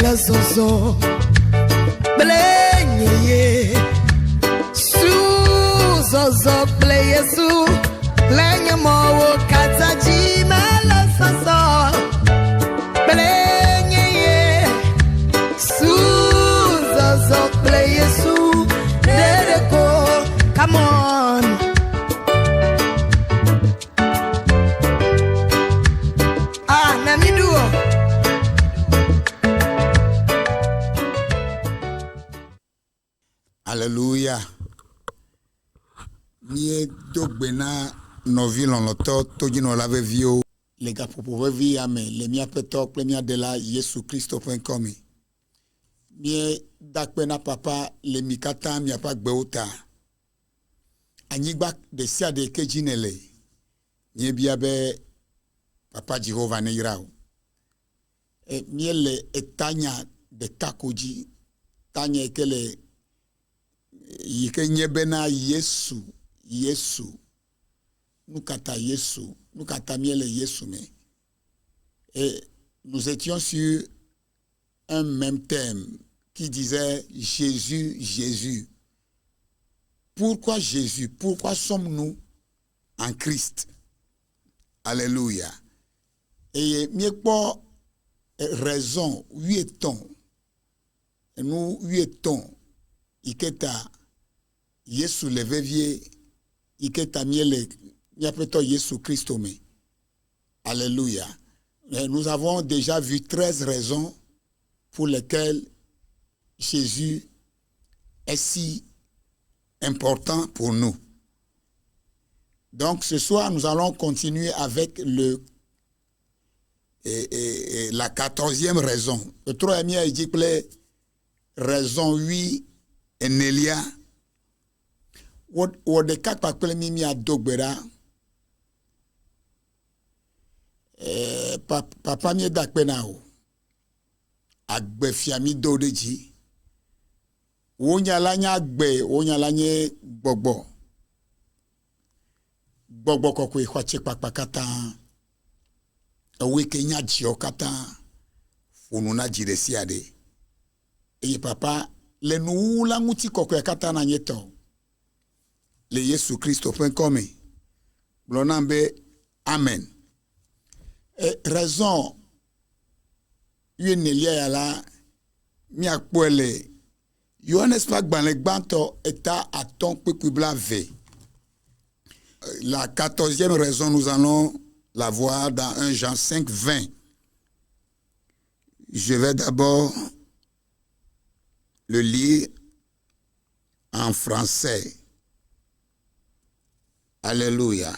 la zozo blenye su zozo pleye su lenye mo kataji la zozo blenye su zozo pleye su dereko. Come on. Alléluia. Mie dogbena novi lonoto tojino lave vio les gars pour pouvoir vivre amen les mia peto premier de la Yesu Christo.com. Mie dakpena papa le mikata mia pa gbeuta. Anigba de sia de kejinele. Mie biabe papa Jehovah ne irao. E mie le etanya de takoji tanya ekele yike nyebena Yesu nukata Yesu nukata miele Yesu me. Et nous étions sur un même thème qui disait Jésus. Pourquoi Jésus? Pourquoi sommes-nous en Christ? Alléluia. Et mieux pas raison 8 ans. Et nous 8 ans iketa Yesu levevie iketa miele miapeto Yesu Christo me. Alléluia. Nous avons déjà vu 13 raisons pour lesquelles Jésus est si important pour nous. Donc ce soir, nous allons continuer avec la 14e raison. Le troisième dit raison 8 Enelia. Wo de kakpa kple mimi adogbera. Papa mi dakpena o. Agbe fiami do deji. Wo nyala nya agbe, wo nyala nye gbogbo. Gbogbo kokwe kwache pakpa kata. Ewe ke nya jio kata. Fununa jiresi ade. Eye papa le nou la nguti kokwe kata na nyeto. Le Yesu Christo.com. Blonambe amen. Raison une la mi akpole Yohanes pas gbanle gbanto eta aton pekubla v. La 14e raison nous allons la voir dans 1 Jean 5 20. Je vais d'abord le lire en français. Alléluia.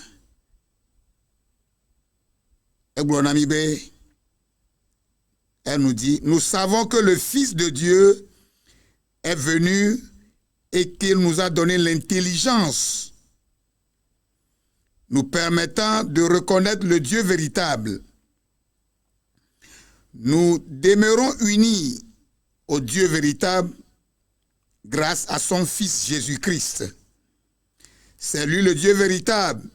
Elle nous dit, nous savons que le Fils de Dieu est venu et qu'il nous a donné l'intelligence nous permettant de reconnaître le Dieu véritable. Nous demeurons unis au Dieu véritable grâce à son Fils Jésus-Christ. C'est lui le Dieu véritable.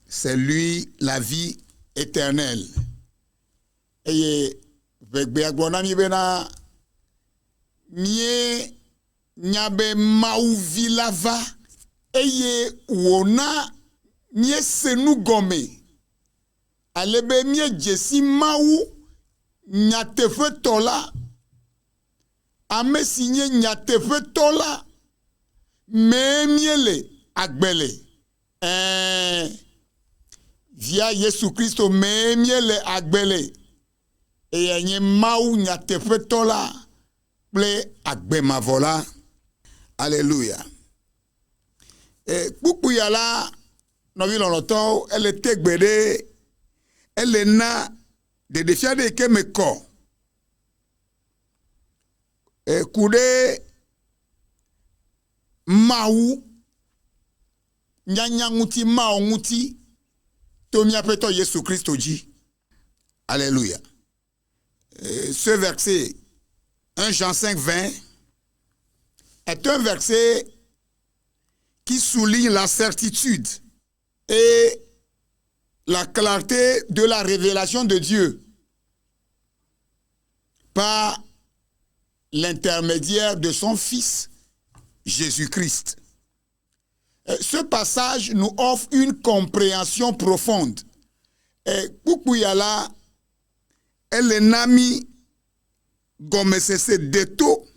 C'est lui la vie éternelle. Et mie nyabe mauvi lava eye wona mie senu gome alebe mie jesi mau nyatefe tola ame sinye nyatefe tola me miele agbele via Yesu Christo me miele agbele e yenye mau nyatefe tola ple agbe mavola. Alléluia. Et poukou yala novi lonoto elle tegbede elle na de defia de kemeko e kude mau nyanya nguti mau nguti to mi apeto Yesu Christo ji. Alléluia. Ce verset 1 Jean 5 20 est un verset qui souligne la certitude et la clarté de la révélation de Dieu par l'intermédiaire de son Fils, Jésus-Christ. Ce passage nous offre une compréhension profonde. Kukuyala, elle est nami gomesese deto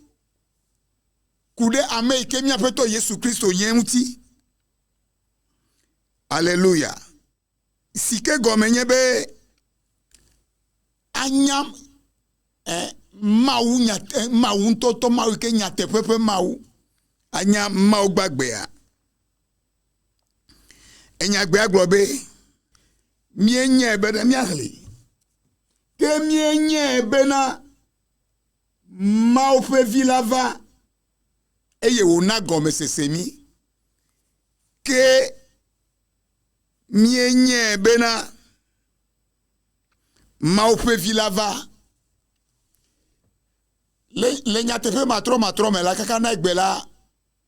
kude ame ikemia peto Yesu Christo yemuti. Alléluia. Sike gomenye be anyam mawu nyate mawu ntoto mawu ke nyate pepe mawu anya mawu gbagbea enya gbea globe mienye be na miahli ke mienye be na mawu fe vilava eye wona gome sesemi ke mienye be na mawu fe vilava le nyatefe matro me la kaka na egbe la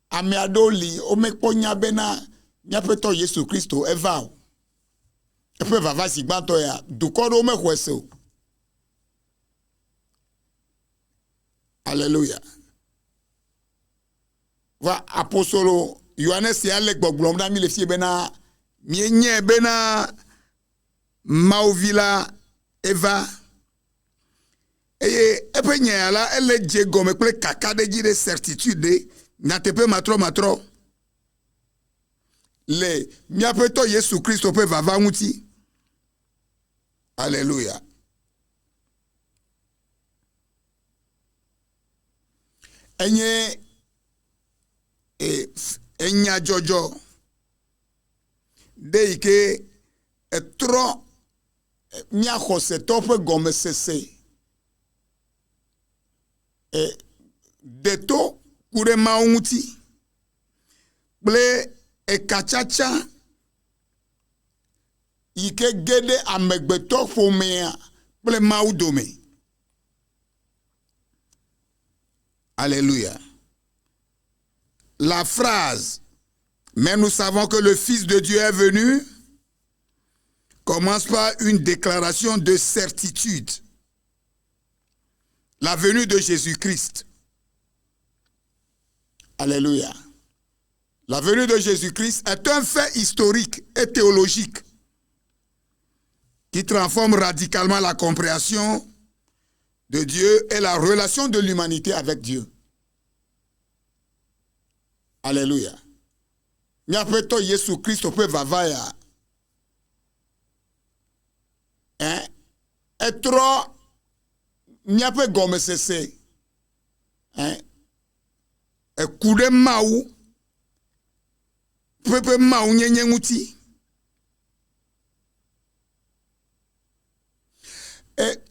ame adoli o me kpo nya be na nyapeto Yesu Kristo eva epe vava sigbanto ya dukodo me hwese. Alléluia. Va apostolo Yohanes ya le gbogbom na mi le fie be na mienye be na mauvila eva eye epe nyala ele je gome kple kaka de ji de certitude na tepe matro le miapeto Yesu Kristo pe vava nguti. Alléluia. Enye enya jojo de ike etro mia khose tope gome sese deto kure maunguti ble kachacha ike gede amegbeto fomea ble maudome. Alléluia. La phrase « Mais nous savons que le Fils de Dieu est venu » commence par une déclaration de certitude. La venue de Jésus-Christ. Alléluia. La venue de Jésus-Christ est un fait historique et théologique qui transforme radicalement la compréhension de Dieu et la relation de l'humanité avec Dieu. Alléluia. Nyapeto Yesu Christo pe vavaya. Etro nyape gome sese. Kude mau pepe mau nyenye nguti.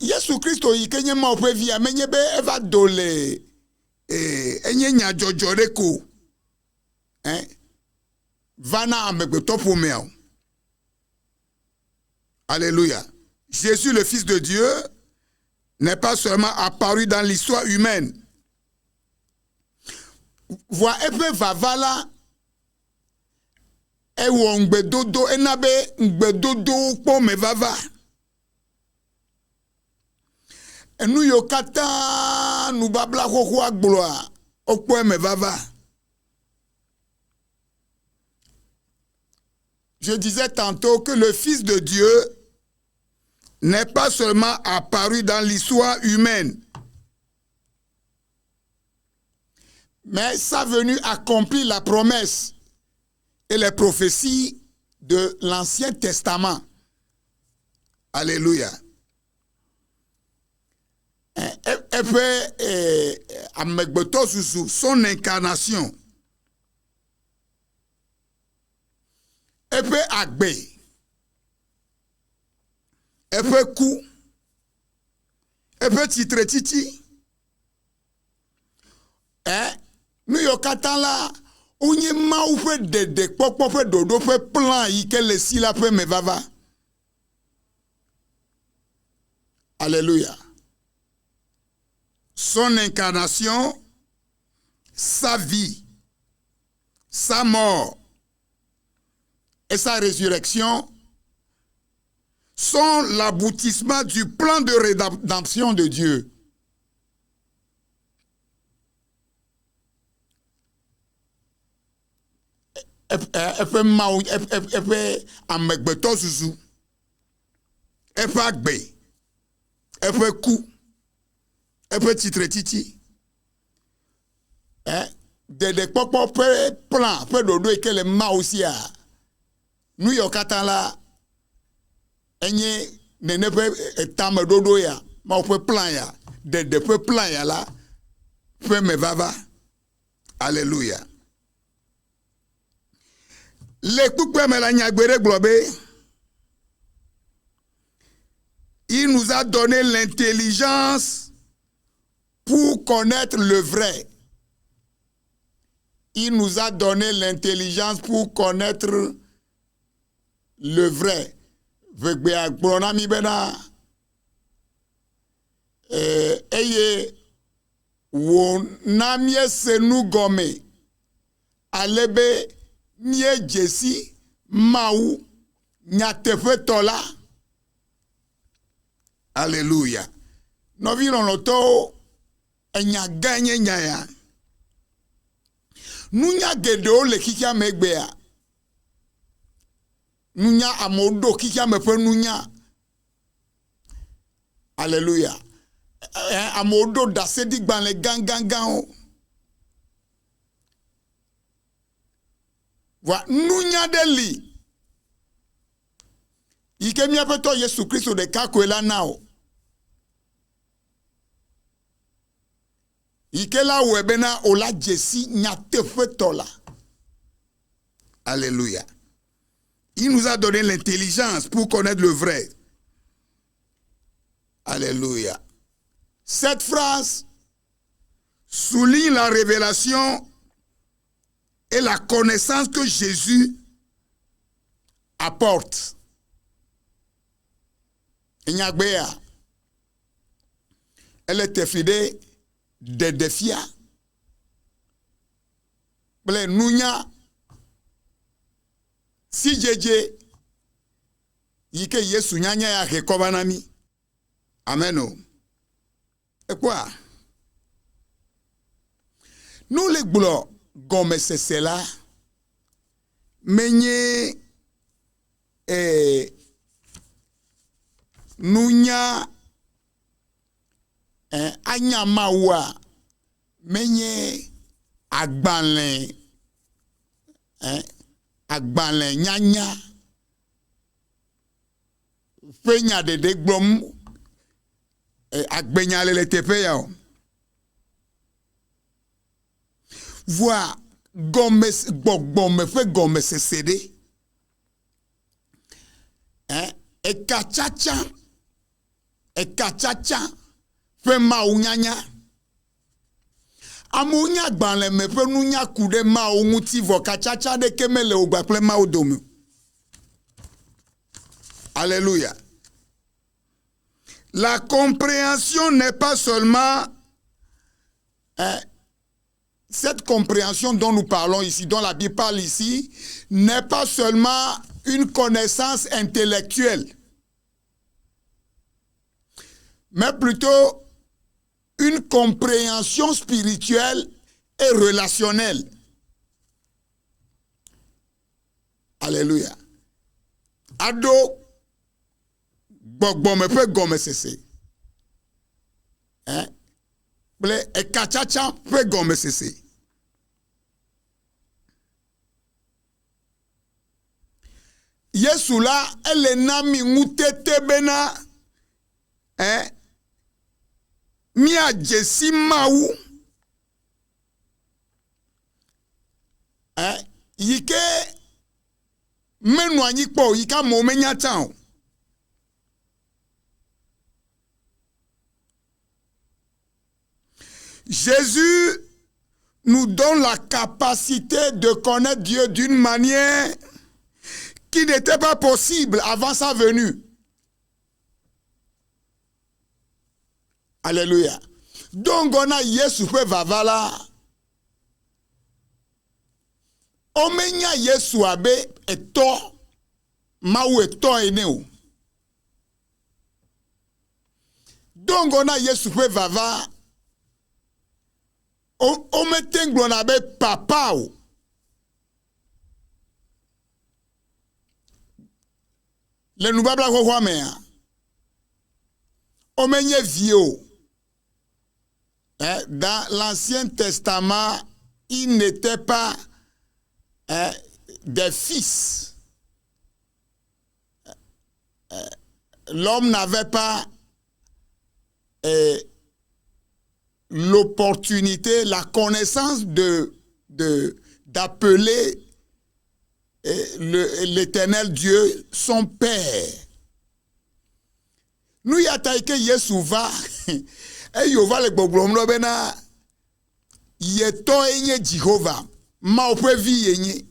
Yesu Christo yikenye mau pe via menye be eva dole enye nya jojoreko. Vana amegbe topo meo. Alléluia. Jésus, le Fils de Dieu, n'est pas seulement apparu dans l'histoire humaine. Voix epe vavala e wo ngbedodo enabe ngbedodo po me vava. Enu yo kata nu babla koko agboa okpo me vava. Je disais tantôt que le Fils de Dieu n'est pas seulement apparu dans l'histoire humaine, mais sa venue accomplit la promesse et les prophéties de l'Ancien Testament. Alléluia. Son incarnation. Epe agbe, epe kou, epe titre titi, nou yo katan la, unye ma ou fe dedek, pok fe dodo fe plan yi ke le si la fe me vava. Alléluia. Son incarnation, sa vie, sa mort, et sa résurrection sont l'aboutissement du plan de rédemption de Dieu. efe mawu efe amegbeto susu efe agbe efe ku efe titre titi de kpɔkpɔ ƒe plan ƒe ɖoɖo yi ke le mawu sia nu yɔ katã la enye nene ƒe tame ɖoɖo ya mawu ƒe plan ya de ƒe plan ya la ƒe me vava alléluia le kpukpe me la nyagbere gblɔ be il nous a donné l'intelligence pour connaître le vrai. Il nous a donné l'intelligence pour connaître le vrai. Vegbe agblɔna mi bena eye wo na miese nu gɔme ale be mie dzesi mawu nyateƒetɔ la. Alléluia. Nɔvi lɔlɔtɔwo enya gã nye nya ya. Nunya geɖewo le xixia me gbea. Nunya amewo ɖo xixia me ƒe nunya. Alléluia. Amewo ɖo ɖaseɖigbalẽ gãgãgãwo. Voa nunya ɖe li. Yi ke míaƒe tɔ Yesu Kristo ɖeka koe la na o. Yi ke la wɔe bena o la dzesi nyateƒetɔ la. Alléluia. Il nous a donné l'intelligence pour connaître le vrai. Alléluia. Cette phrase souligne la révélation et la connaissance que Jésus apporte. Enyagbea, elle était fidèle de défia. Ble nunya si jeje yike Yesu nyanya ya rekobanami. Amen. Et quoi? Nous les boulots comme c'est cela, menye nunya anya mawa menye agbanle nyanya fenya de glom agbenya le teƒe ya o. Voa gome gbɔgbɔme ƒe gɔmesese ɖe. Ekatsatsa ƒe mawu nyanya. Amewo nya agbalẽ me ƒe nunya ku ɖe mawu ŋuti vɔ katsatsa ɖeke mele wo gba kple mawu dome. Alléluia. La compréhension n'est pas seulement cette compréhension dont nous parlons ici, dont la Bible parle ici, n'est pas seulement une connaissance intellectuelle, mais plutôt une compréhension spirituelle et relationnelle. Alléluia. Ado gbɔgbɔ me ƒe gɔmesese. Ble ekatsatsa ƒe gɔmesese. Yesu la ele na mi ŋutete bena mia dzesi mawu yi ke menu anyi kpɔ yi ke amewo menya tsã o. Jésus nous donne la capacité de connaître Dieu d'une manière qui n'était pas possible avant sa venue. Alléluia. Donc on a Yesu pe vavala. Omenya Yesu abe eto mawu eto ene o. Donc on a Yesu pe vava. O metenglo na be papa o. le nou babla kwa me a. O menye vieux. Dans l'Ancien Testament, il n'était pas des fils. L'homme n'avait pas l'opportunité, la connaissance d'appeler l'Éternel Dieu son Père. Nous y attaquons Yeshua et Yova le boblom lo bena yeto enye Jehovah ma oprevi yenye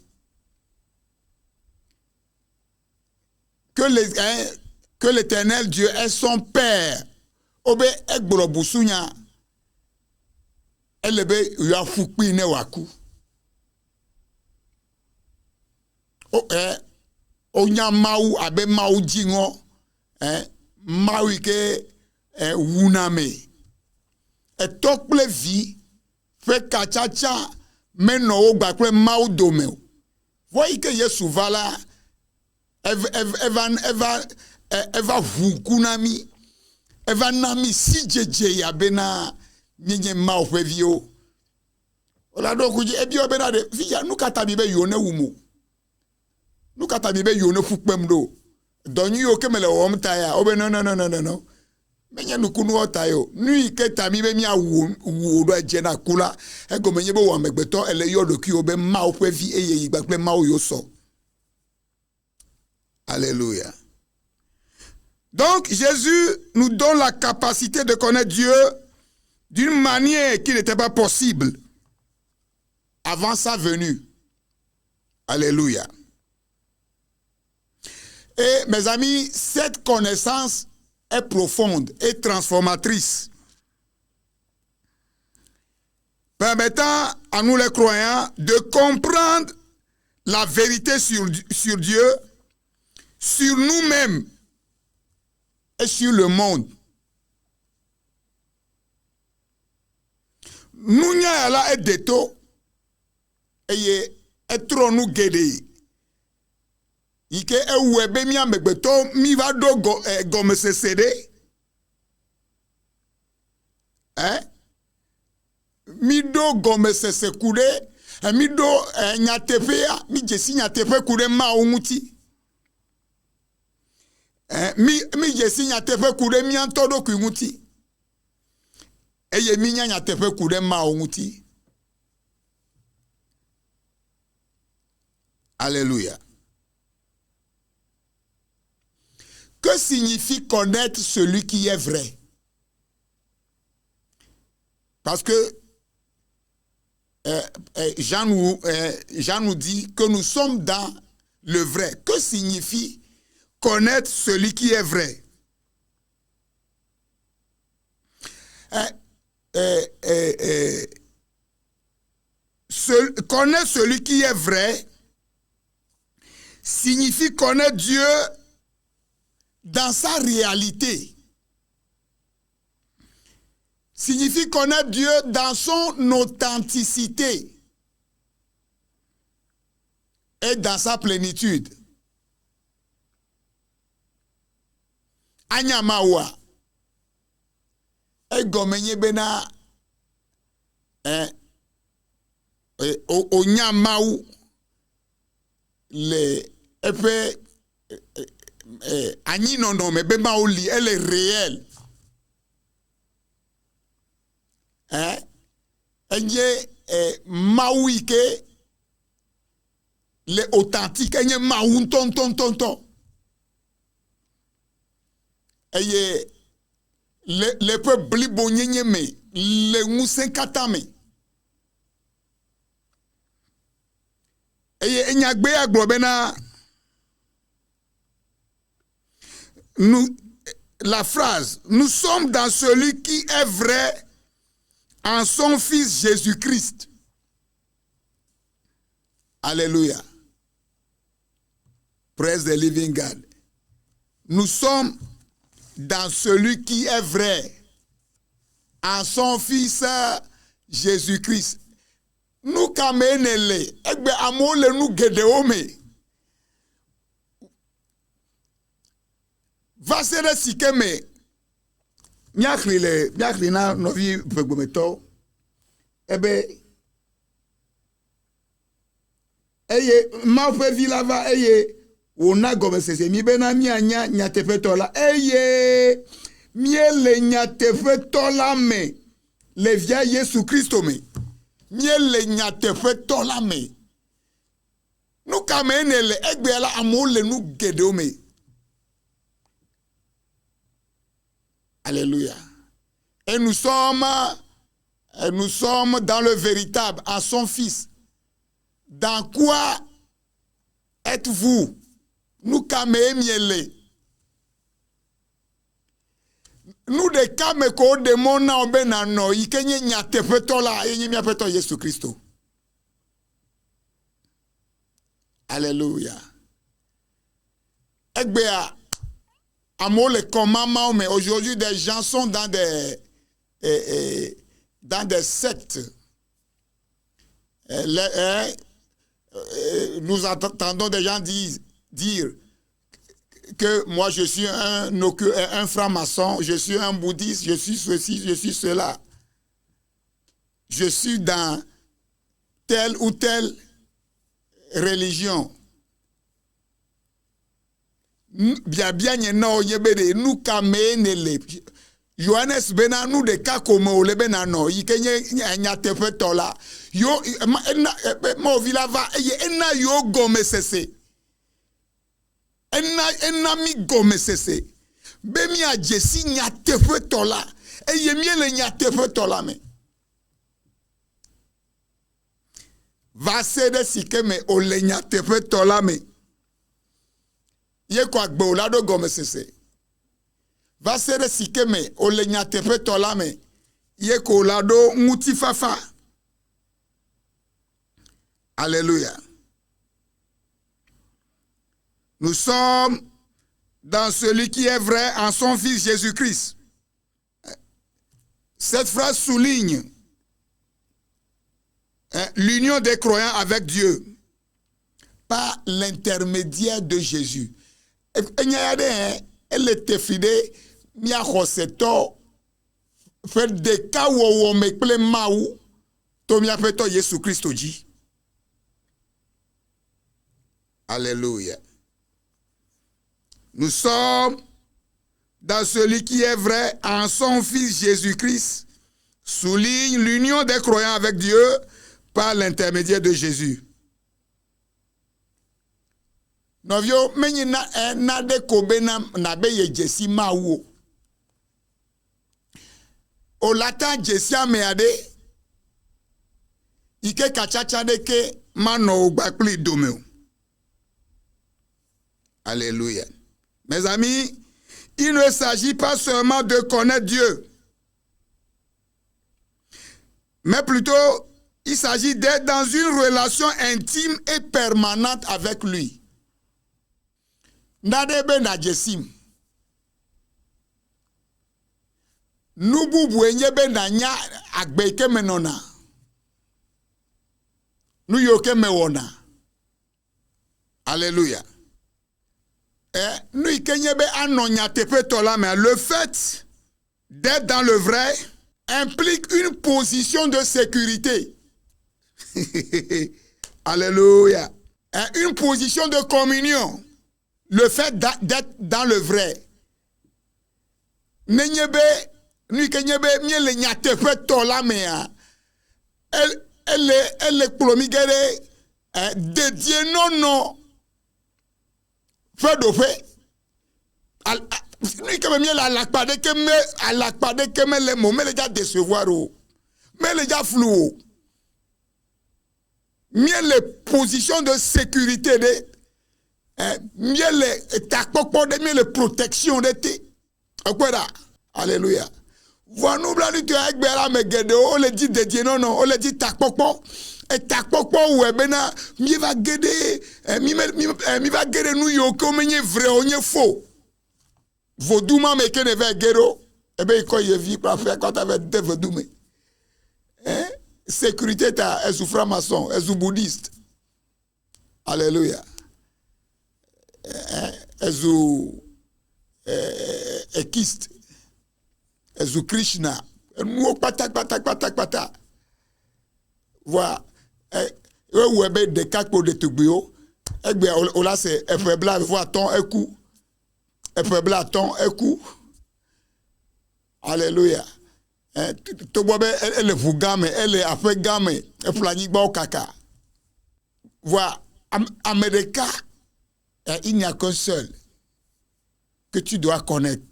que l'Éternel Dieu est son Père. Obe egboro busunya elebe yafukpi ne waku. Onya mau abe mau jingo mau ike wuname. Et tokple vi fe kachacha meno o gbakle mau dome. Voyez que Yeshua là eva vukunami eva nami si jeje ya bena nyenye mau fe vio. Ola do kuji ebi obena de via nu kata bibe yone wumo. Nu kata bibe yone fukpem do. Donyu yo kemele omta ya obe no. Menya nukunu otayo nui ke tami be mi awu do jena kula e go menye bo wa megbeto ele yodo ki obe ma opwe vi eye igbakle ma o yo so. Alléluia. Donc Jésus nous donne la capacité de connaître Dieu d'une manière qui n'était pas possible avant sa venue. Alléluia. Et mes amis, cette connaissance est profonde et transformatrice, permettant à nous les croyants de comprendre la vérité sur Dieu, sur nous-mêmes et sur le monde. Nous n'y a là et déto et trop nous guérir. Ike ewebe mi amegbeto mi va do gomme sesede. Mi do gomme sese kude, mi do nyatepe ya, mi jesi nyatepe kude ma umuti. Mi jesi nyatepe kude mi antodo kumuti. Eye mi nyatepe kude ma umuti. Alléluia. Que signifie connaître celui qui est vrai? Parce que Jean nous dit que nous sommes dans le vrai. Que signifie connaître celui qui est vrai? Connaître celui qui est vrai signifie connaître Dieu dans sa réalité. Signifie connaître Dieu dans son authenticité et dans sa plénitude. Anyamawa e gomenye bena onyamau le epe Ani non mais ben maoli elle est réelle. Maouike le authentique enye maoun ton. Eye le peuple blibonye me le moussen katame. Eye enyagbe aglobena. La phrase, nous sommes dans celui qui est vrai en son Fils Jésus-Christ. Alléluia. Praise the living God. Nous sommes dans celui qui est vrai en son Fils Jésus-Christ. Nous kamenele, egbe amole nous gedeome. va se de sikeme miakli na novi vegbometo ebe eye ma fe vilava eye ona gome sese mi bena mi anya nyatefetola eye miele nyatefetola me le via Yesu Kristo me miele nyatefetola me nous kamenele egbela amole nous gedome. Alléluia. Et nous sommes dans le véritable, en son Fils. Dans quoi êtes-vous? Nous kamemiele. Nous de kameko de mona obenano ikenye nyatefetola yenye miapeto Yesu Kristo. Alléluia. Egbea amour les commandements, mais aujourd'hui des gens sont dans des sectes. Nous entendons des gens dire que moi je suis un franc-maçon, je suis un bouddhiste, je suis ceci, je suis cela. Je suis dans telle ou telle religion. Bien no yebere nous kamenele Johannes bena nous de kakomo le bena no yikenye nyate fetola yo mo vilava ena yo gome sese ena mi gome sese be mi ajesi nyate fetola eye miele nyate fetola me va se de sikeme o le nyate fetola me ye kwa gbe olado gome sese va sere sikeme o le nyatefe tolame ye ko olado nguti fafa. Alléluia. Nous sommes dans celui qui est vrai en son Fils Jésus-Christ. Cette phrase souligne l'union des croyants avec Dieu par l'intermédiaire de Jésus. Elle était fidèle, mia hoseto, fait des cas où on me plaît maou, to mia peto Jésus Christ dit. Alléluia. Nous sommes dans celui qui est vrai en son Fils Jésus-Christ, souligne l'union des croyants avec Dieu par l'intermédiaire de Jésus. Novio menyi na de kobe na be ye jesi mawo. O lata jesi ameade ike kachacha de ke mano ogbakli domeo. Alléluia. Mes amis, il ne s'agit pas seulement de connaître Dieu, mais plutôt il s'agit d'être dans une relation intime et permanente avec lui. Nadebe na jesim. Nubu buenyebe na nya agbeke menona. Nu yoke mewona. Alléluia. Nu ikenyebe anonya tepe tolame. Le fait d'être dans le vrai implique une position de sécurité. Alléluia. Une position de communion. Le fait d'être dans le vrai. Nenyebe, nuikenyebe, miele nyate fe tola mea. Elle est plomigere, dédié non. Fait de fait. Nuikebe miele alakpade keme le mo, me le ja décevoir o. Me le ja flou. Miele position de sécurité de miele takpokpo de miele protection de te akweda. Alléluia. Voinou blani tu egbera megede o le dit dédié non o le dit takpokpo et takpokpo ou bena mi va gede mi va gede nu yo ko menye vrai o nye faux vodouma me ke ne va gero e be ko ye vi pa faire quand avec de vodoume sécurité ta est franc-maçon est bouddhiste. Alléluia. Ezu kyste ezu Krishna enuwo kpata voilà où ebe ɖeka kpo ɖetugbiwo egbe ola se eƒe blaatɔ̃ eku eƒe blaatɔ̃ eku alléluia togbɔ be ele ʋu gã me ele aƒe gã me eƒle anyigbawo kaka voilà ame ɖeka il n'y a qu'un seul que tu dois connaître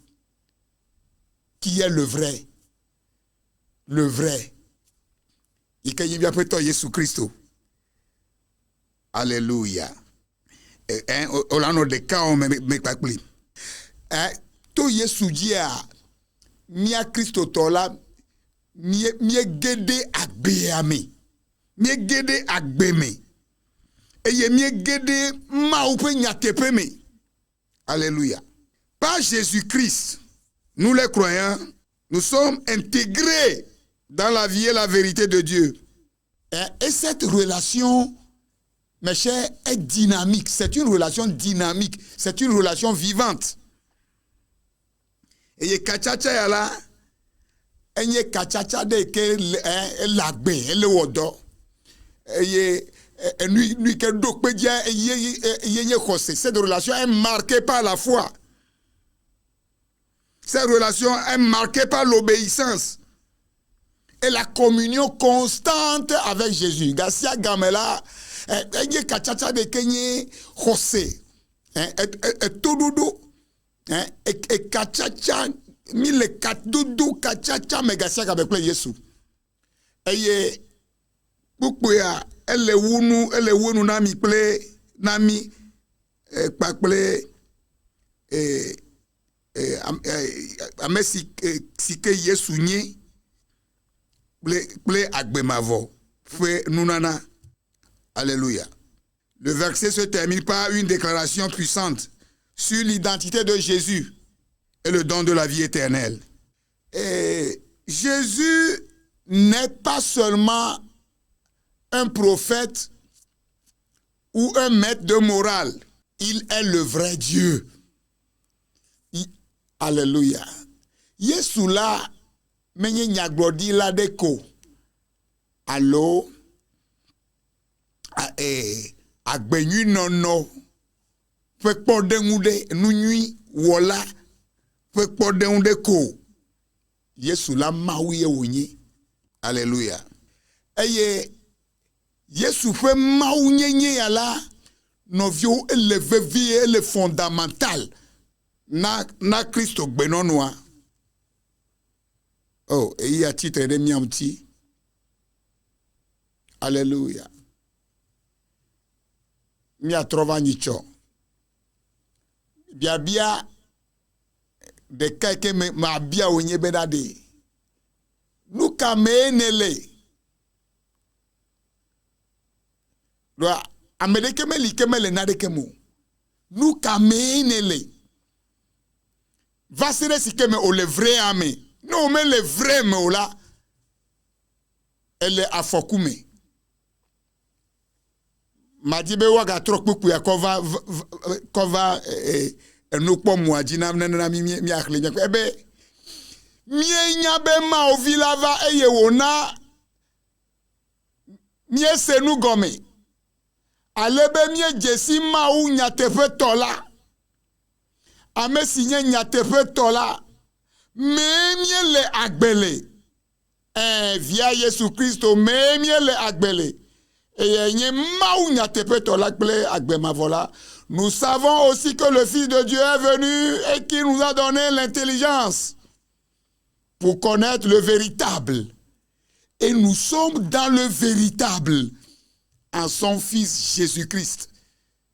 qui est le vrai ike yi bia petɔ Yesu Kristo alléluia olano ɖeka o me kpakpli to Yesu dzia mia Kristo tɔ la mie gede agbea me mie gede agbe me eye mie gede Mawu ƒe nyateƒe me alléluia. Par Jésus-Christ nous les croyants nous sommes intégrés dans la vie et la vérité de Dieu. Et cette relation, mes chers, est dynamique. C'est une relation dynamique. C'est une relation vivante. Et kachacha yala, enye kachacha de ke lagbe, ele wodo. Et nous que dokpe dia ye kose. Cette relation est marquée par la foi. Cette relation est marquée par l'obéissance et la communion constante avec Jésus. Garcia Gamela, enye kachacha de kenye José, tododo, et kachacha mille katodo kachacha me Garcia avec Jésus. Eye bukuya ele wunu nami ple nami pakple amesi sike Yesu nye ple agbemavo fe nunana. Alléluia. Le verset se termine par une déclaration puissante sur l'identité de Jésus et le don de la vie éternelle. Et Jésus n'est pas seulement un prophète ou un maître de morale. Il est le vrai Dieu. Alléluia. Yesu la menye nyagbodi la deko. Allo agbenyu nono fe kpodengude nunyi wola fe kpodengude ko. Yesu la mawiye wonyi. Alléluia. Eye Yesu fe maunyenye yala novio eleve vie ele fondamental na Kristo gbenonwa. Oh, et il y a titre de miamti. Alléluia. Mia trova nicho. Bia de keke ma bia onye bedade. Luka menele. Doa amedeke me likemele nadekemu. Luka menele. Vasire sikeme o le vrai ame. Non, mais le vrai me là, elle est à Fokume. Madibe waga trop beaucoup ya kova no po muajina na mi akhle nya ebe mie nya be ma o vilava eye wona mie senu gome alebe mie jesi ma u nya tefe tola ame sinye nya tefe tola même le agbele via Jésus Christ même le agbele et nye maounya tepeto l'agbele agbema voilà. Nous savons aussi que le Fils de Dieu est venu et qui nous a donné l'intelligence pour connaître le véritable, et nous sommes dans le véritable en son Fils Jésus-Christ.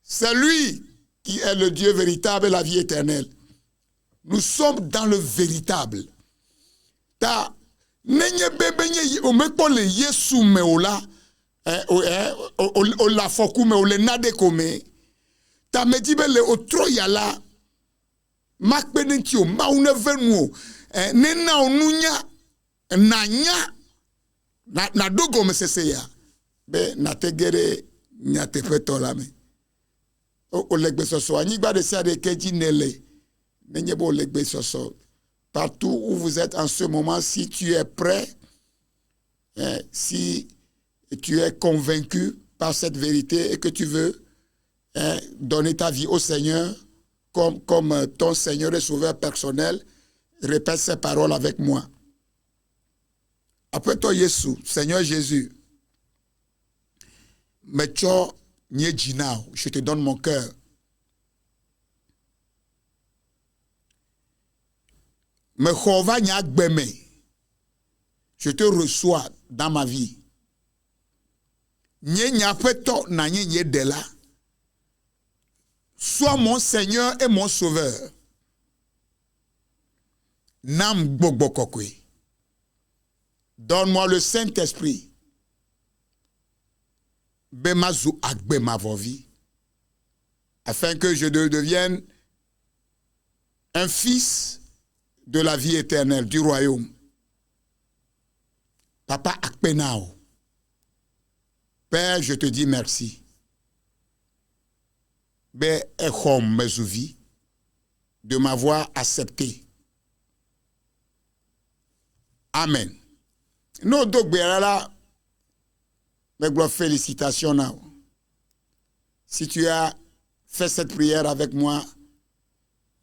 C'est lui qui est le Dieu véritable et la vie éternelle. Nous sommes dans le véritable. Ta nenye bebenye o mekpo le Yesu me ola o la foku me o le nade kome. Ta medibe le otro yala makpenenti o maune venu nena onunya nanya na dogo me seseya be na tegere nya te fetola me o legbe soso anigba de sia de keji nele Partout où vous êtes en ce moment, si tu es prêt, si tu es convaincu par cette vérité et que tu veux donner ta vie au Seigneur comme ton Seigneur et Sauveur personnel, répète ces paroles avec moi. Après toi, Jésus, Seigneur Jésus, je te donne mon cœur. Je te reçois dans ma vie. Sois mon Seigneur et mon Sauveur. Donne-moi le Saint-Esprit. Afin que je devienne un fils de la vie éternelle, du royaume. Papa Akpenao. Père, je te dis merci. De m'avoir accepté. Amen. Nous donc félicitations. Si tu as fait cette prière avec moi,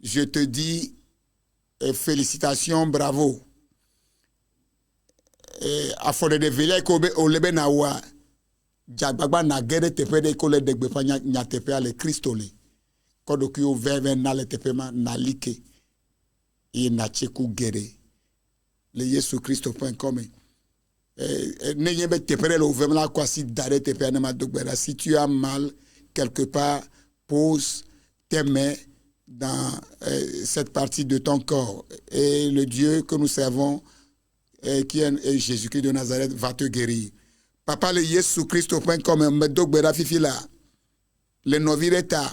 je te dis félicitations, bravo. Afode de vele ko be olebe na wa jagbagba na gere tepe de ko le degbe pa nya tepe ale kristole kodo ki o veve na le tepe ma na like e na cheku gere le yesu-christ.com ne yebe tepe le ovem la kwa si dare tepe na ma dogbera. Si tu as mal quelque part, pose tes mains dans cette partie de ton corps et le Dieu que nous servons qui est Jésus-Christ de Nazareth va te guérir. Papa le yesu-christ.com me dogbera fifi la le novireta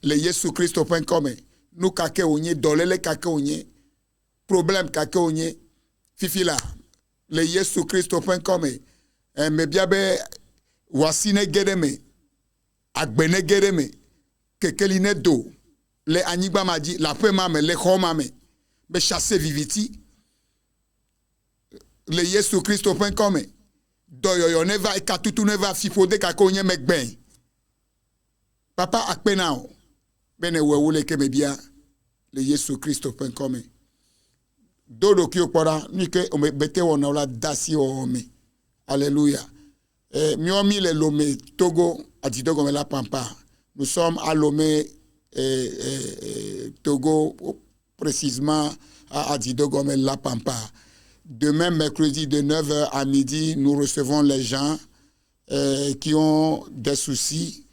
le yesu-christ.com nous kake onye dolele kake onye problème kake onye fifi la le yesu-christ.com me biabe wasine gedeme agbene gedeme kekeline do le anigba maji la pema me le khoma me be chasser viviti le yesu-christ.com doyoyo neva e katutu neva fifode kakonye mekben papa akpenao bene wewule kemebia le yesu-christ.com dodo ki okpora nike bete wona la dasi o me alléluia. Miomi le Lomé Togo Adidogo me la pampa. Nous sommes à Lomé Togo précisément à Adidogo me la pampa. Demain, mercredi, de 9h à midi, nous recevons les gens qui ont des soucis.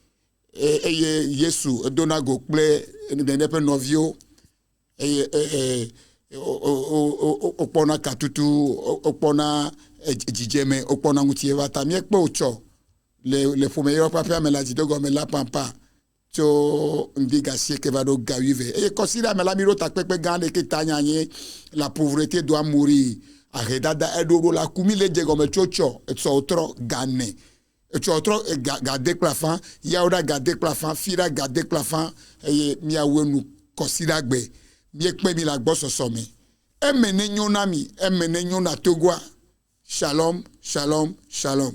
Et Yesu, Donago, Ple, Nenepe Novio, Opona Katutu, Opona Djidjeme, Opona Moutieva, Tamiek Pocho, les meilleurs papiers, mais la Didogo, mais la Pampa. Et considère mais la miro takpepe gande que tanyanye la pauvreté doit mourir. Arredada edo la kumile djego me chocho et so otro gane. Et so otro gade plafan, yaoda gade plafan, fira gade plafan et miawe nous considère gbe. Miekpe mi la gboso some. Emene nyonami, emene nyona togwa. Shalom, shalom, shalom.